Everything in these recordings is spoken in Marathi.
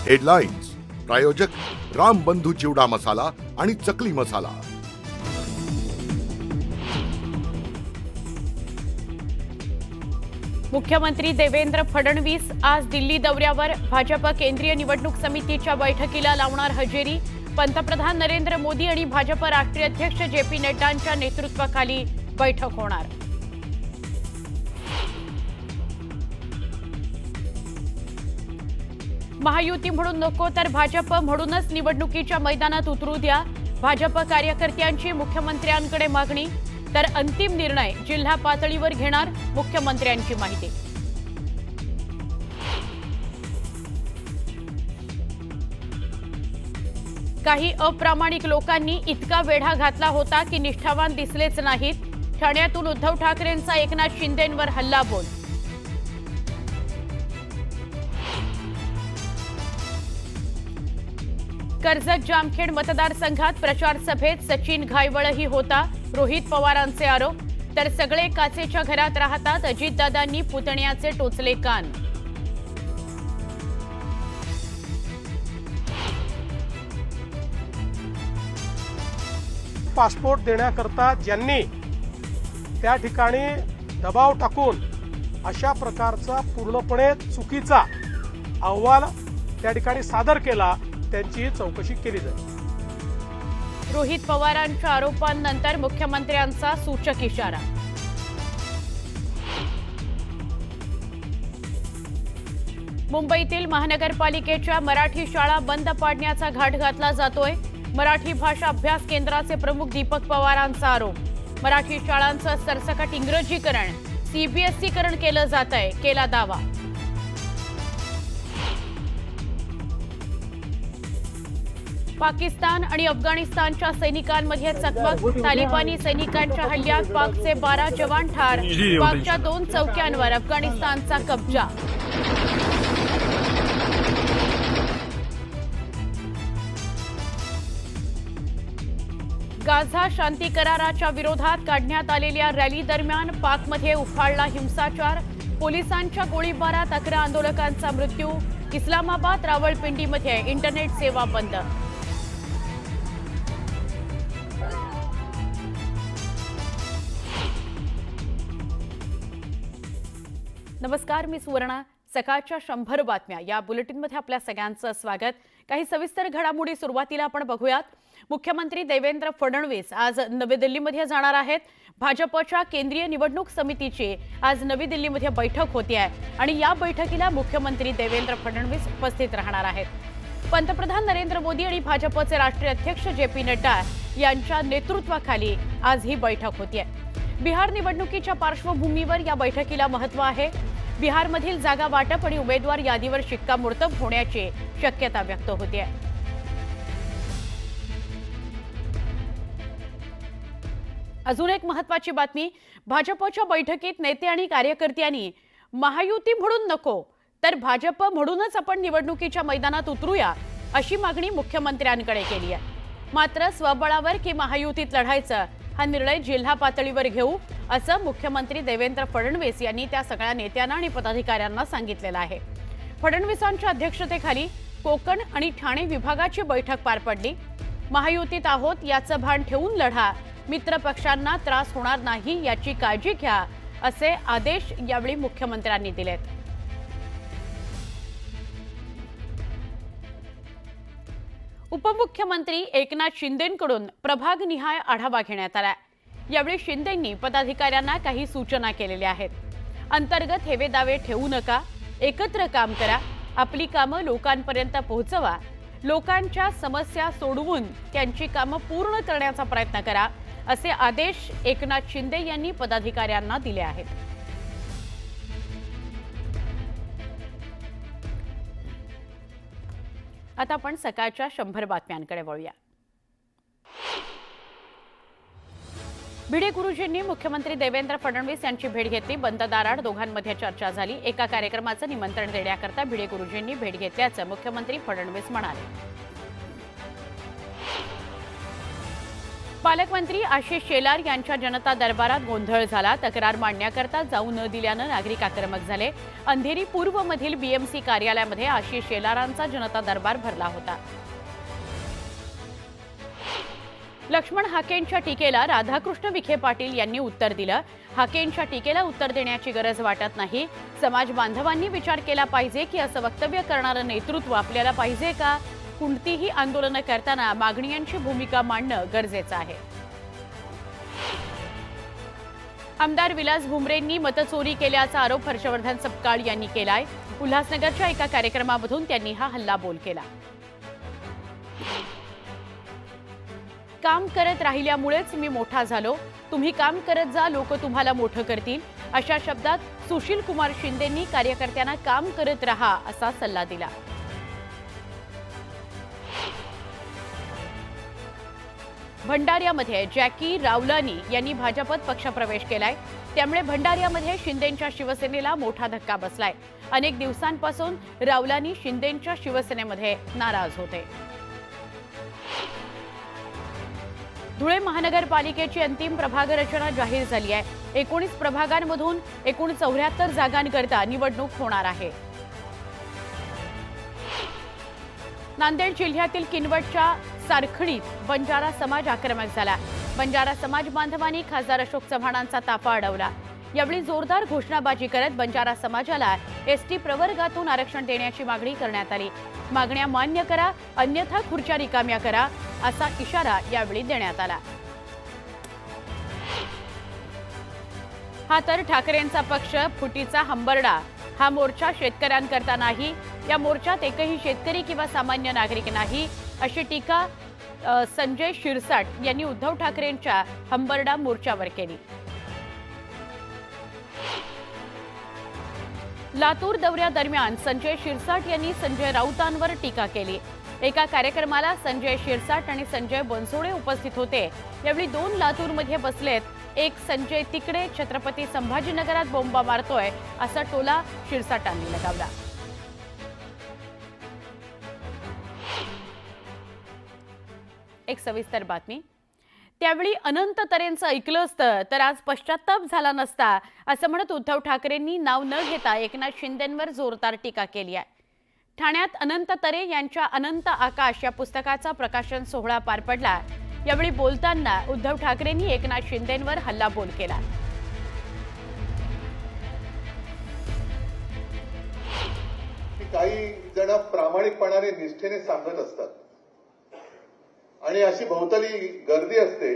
हेडलाईन्स प्रायोजक राम बंधू चिवडा मसाला आणि चकली मसाला। मुख्यमंत्री देवेंद्र फडणवीस आज दिल्ली दौऱ्यावर। भाजप केंद्रीय निवडणूक समितीच्या बैठकीला लावणार हजेरी। पंतप्रधान नरेंद्र मोदी आणि भाजप राष्ट्रीय अध्यक्ष जे.पी. नड्डांच्या नेतृत्वाखाली बैठक होणार। महायुती म्हणून नको तर भाजप म्हणूनच निवडणुकीच्या मैदानात उतरू द्या। भाजप कार्यकर्त्यांची मुख्यमंत्र्यांकडे मागणी। तर अंतिम निर्णय जिल्हा पातळीवर घेणार, मुख्यमंत्र्यांची माहिती। काही अप्रामाणिक लोकांनी इतका वेढा घातला होता की निष्ठावान दिसलेच नाहीत। ठाण्यातून उद्धव ठाकरेंचा एकनाथ शिंदेंवर हल्लाबोल। कर्जत जामखेड मतदारसंघात प्रचार सभेत सचिन घायवळही होता। रोहित पवारांचे आरोप। तर सगळे काचेच्या घरात राहतात, अजितदादांनी पुतण्याचे टोचले कान। पासपोर्ट देण्याकरता ज्यांनी त्या ठिकाणी दबाव टाकून अशा प्रकारचा पूर्णपणे चुकीचा अहवाल त्या ठिकाणी सादर केला, त्यांची चौकशी केली जाईल। रोहित पवारांच्या आरोपांनंतर मुख्यमंत्र्यांचा सूचक इशारा। मुंबईतील महानगरपालिकेच्या मराठी शाळा बंद पाडण्याचा घाट घातला जातोय। मराठी भाषा अभ्यास केंद्राचे प्रमुख दीपक पवारांचा आरोप। मराठी शाळांचं सरसकट इंग्रजीकरण, सीबीएसईकरण केलं जातंय, केला दावा। पाकिस्तान आणि अफगाणिस्तानच्या सैनिकांमध्ये चकमक। तालिबानी सैनिकांच्या हल्ल्यात पाकचे 12 जवान ठार। पाकच्या 2 चौक्यांवर अफगाणिस्तानचा कब्जा। गाझा शांती कराराच्या विरोधात काढण्यात आलेल्या रॅली दरम्यान पाकमध्ये उफाळला हिंसाचार। पोलिसांच्या गोळीबारात 11 आंदोलकांचा मृत्यू। इस्लामाबाद रावळपिंडीमध्ये इंटरनेट सेवा बंद। नमस्कार, मी सुवर्णा। सकाळच्या 100 बातम्या या बुलेटिनमध्ये आपल्या सगळ्यांचं स्वागत। काही सविस्तर घडामोडी सुरुवातीला आपण बघूयात। मुख्यमंत्री देवेंद्र फडणवीस आज नवी दिल्लीमध्ये जाणार आहेत। भाजपच्या केंद्रीय निवडणूक समितीची आज नवी दिल्लीमध्ये बैठक होते आहे आणि या बैठकीला मुख्यमंत्री देवेंद्र फडणवीस उपस्थित राहणार आहेत। पंतप्रधान नरेंद्र मोदी आणि भाजपचे राष्ट्रीय अध्यक्ष जे.पी. नड्डा यांच्या नेतृत्वाखाली आज ही बैठक होते आहे। बिहार निवडणुकीच्या पार्श्वभूमीवर या बैठकीला महत्त्व आहे। बिहारमधील जागा वाटप आणि उमेदवार यादीवर शिक्कामोर्तब होण्याची शक्यता व्यक्त होते आहे। अजून एक महत्त्वाची बातमी, भाजपच्या बैठकीत नेते आणि कार्यकर्त्यांनी महायुती म्हणून नको तर भाजप म्हणूनच आपण निवडणुकीच्या मैदानात उतरूया अशी मागणी मुख्यमंत्र्यांकडे केली आहे। मात्र स्वबळावर की महायुतीत लढायचं हा निर्णय जिल्हा पातळीवर घेऊ असं मुख्यमंत्री देवेंद्र फडणवीस यांनी त्या सगळ्या नेत्यांना आणि पदाधिकाऱ्यांना सांगितलेलं आहे। फडणवीसांच्या अध्यक्षतेखाली कोकण आणि ठाणे विभागाची बैठक पार पडली। महायुतीत आहोत याचं भान ठेवून लढा, मित्र पक्षांना त्रास होणार नाही याची काळजी घ्या असे आदेश यावेळी मुख्यमंत्र्यांनी दिलेत। उपमुख्यमंत्री एकनाथ शिंदेंकडून प्रभागनिहाय आढावा घेण्यात आला। यावेळी शिंदेंनी पदाधिकाऱ्यांना काही सूचना केलेल्या आहेत। अंतर्गत हेवेदावे ठेवू नका, एकत्र काम करा, आपली कामं लोकांपर्यंत पोहोचवा, लोकांच्या समस्या सोडवून त्यांची कामं पूर्ण करण्याचा प्रयत्न करा असे आदेश एकनाथ शिंदे यांनी पदाधिकाऱ्यांना दिले आहेत। आता आपण सकाळच्या 100 बातम्यांकडे वळूया। भिडे गुरुजींनी मुख्यमंत्री देवेंद्र फडणवीस यांची भेट घेतली। बंद दाराआड दोघांमध्ये चर्चा झाली। एका कार्यक्रमाचं निमंत्रण देण्याकरता भिडे गुरुजींनी भेट घेतल्याचं मुख्यमंत्री फडणवीस म्हणाले। पालकमंत्री आशिष शेलार यांच्या जनता दरबारात गोंधळ झाला. तक्रार मांडण्याकरता जाऊ न दिल्यानं नागरिक आक्रमक झाले. अंधेरी पूर्वमधील बीएमसी कार्यालयामध्ये आशिष शेलारांचा जनता दरबार भरला होता. लक्ष्मण हाकेंच्या टीकेला राधाकृष्ण विखे पाटील यांनी उत्तर दिलं. हाकेंच्या टीकेला उत्तर देण्याची गरज वाटत नाही. समाज बांधवांनी विचार केला पाहिजे की असं वक्तव्य करणारं नेतृत्व आपल्याला पाहिजे का? कोणतीही आंदोलनं करताना मागण्यांची भूमिका मांडणं गरजेचं आहे. आमदार विलास भुमरेंनी मतचोरी केल्याचा आरोप हर्षवर्धन सपकाळ यांनी केलाय. उल्हासनगरच्या एका कार्यक्रमामधून त्यांनी हा हल्लाबोल केला. काम करत राहिल्यामुळेच मी मोठा झालो. तुम्ही काम करत जा, लोक तुम्हाला मोठं करतील. अशा शब्दात सुशील कुमार शिंदेंनी कार्यकर्त्यांना काम करत रहा असा सल्ला दिला. भंडाऱ्यामध्ये जॅकी रावलानी यांनी भाजपत पक्षप्रवेश केलाय. त्यामुळे भंडाऱ्यामध्ये शिंदेंच्या शिवसेनेला मोठा धक्का बसलाय. अनेक दिवसांपासून रावलानी शिंदेंच्या शिवसेनेमध्ये नाराज होते. धुळे महानगरपालिकेची अंतिम प्रभाग रचना जाहीर झाली आहे. 19 प्रभागांमधून एकूण 74 जागांकरता निवडणूक होणार आहे. नांदेड जिल्ह्यातील किनवटच्या सारखडीत बंजारा समाज आक्रमक झाला. बंजारा समाज बांधवांनी खासदार अशोक चव्हाणांचा ताफा अडवला. यावेळी जोरदार घोषणाबाजी करत बंजारा समाजाला एसटी प्रवर्गातून आरक्षण देण्याची मागणी करण्यात आली. मागण्या मान्य करा, अन्यथा खुर्च्या रिकाम्या करा असा इशारा यावेळी देण्यात आला. हा तर ठाकरेंचा पक्ष फुटीचा हंबरडा. हा मोर्चा शेतकऱ्यांकरता नाही. या मोर्चात एकही शेतकरी किंवा सामान्य नागरिक नाही अशी टीका संजय शिरसाट यांनी उद्धव ठाकरेंच्या हंबरडा मोर्चावर केली. लातूर दौऱ्यादरम्यान संजय शिरसाट यांनी संजय राऊतांवर टीका केली. एका कार्यक्रमाला संजय शिरसाट आणि संजय बनसोडे उपस्थित होते. यावेळी 2 लातूरमध्ये बसलेत. एक संजय तिकडे छत्रपती संभाजीनगरात बोंबा मारतोय असा टोला शिरसाटांनी लगावला. एक सविस्तर बातमी. त्यावेळी अनंत तरेंचं ऐकलं असतं तर आज पश्चाताप झाला नसता असं म्हणत उद्धव ठाकरेंनी नाव न घेता एकनाथ शिंदेंवर जोरदार टीका केली आहे. ठाण्यात अनंत तरे यांच्या अनंत आकाश या पुस्तकाचा प्रकाशन सोहळा पार पडला. यावेळी बोलताना उद्धव ठाकरेंनी एकनाथ शिंदेंवर हल्लाबोल केला. काही जण प्रामाणिकपणाने निष्ठेने सांगत असतात आणि अशी भोवताली गर्दी असते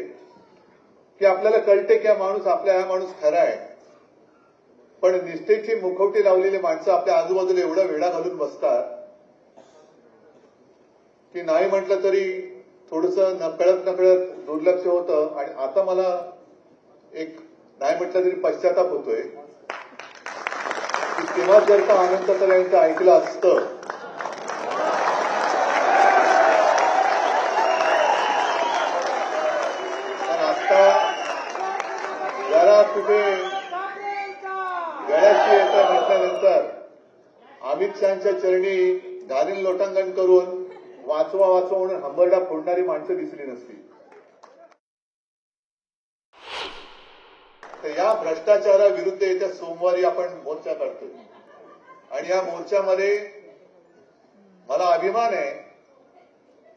की आपल्याला कळते की हा माणूस खरा आहे. पण निष्ठेची मुखवटी लावलेली माणसं आपल्या आजूबाजूला एवढा वेढा घालून बसतात की नाही म्हटलं तरी थोडंसं नकळत दुर्लक्ष होतं. आणि आता मला एक नाही म्हटलं तरी पश्चाताप होतोय की तेव्हा जर का अनंत तर यांचं ऐकलं असतं जरा कुठे गळ्याची येता म्हटल्यानंतर अमित शहाच्या चरणी घालीन लोटांगण करून वाचवा म्हणून हंबरडा फोडणारी माणसं दिसली नसती. तर या भ्रष्टाचाराविरुद्ध येत्या सोमवारी आपण मोर्चा काढतोय आणि या मोर्चामध्ये मला अभिमान आहे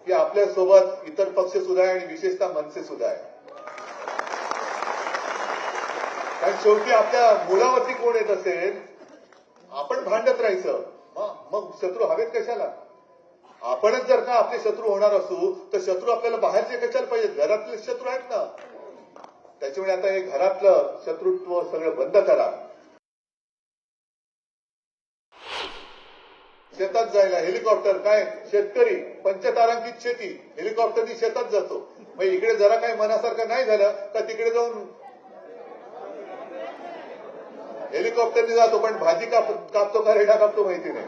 की आपल्यासोबत इतर पक्ष सुद्धा आहे आणि विशेषतः मनसे सुद्धा आहे. कारण शेवटी आपल्या मुलावरती कोण येत असेल आपण भांडत राहायचं. मग शत्रू हवेत कशाला? आपणच जर का आपले शत्रू होणार असू तर शत्रू आपल्याला बाहेरचे कशाला पाहिजे? घरातले शत्रू आहेत ना. त्याच्यामुळे आता हे घरातलं शत्रुत्व सगळं बंद करा. शेतात जायला हेलिकॉप्टर काय शेतकरी पंचतारांकित शेती हेलिकॉप्टरनी शेतात जातो. मग इकडे जरा काही मनासारखं नाही झालं का तिकडे जाऊन हेलिकॉप्टरने जातो पण भाजी कापतो का रेडा कापतो माहिती नाही.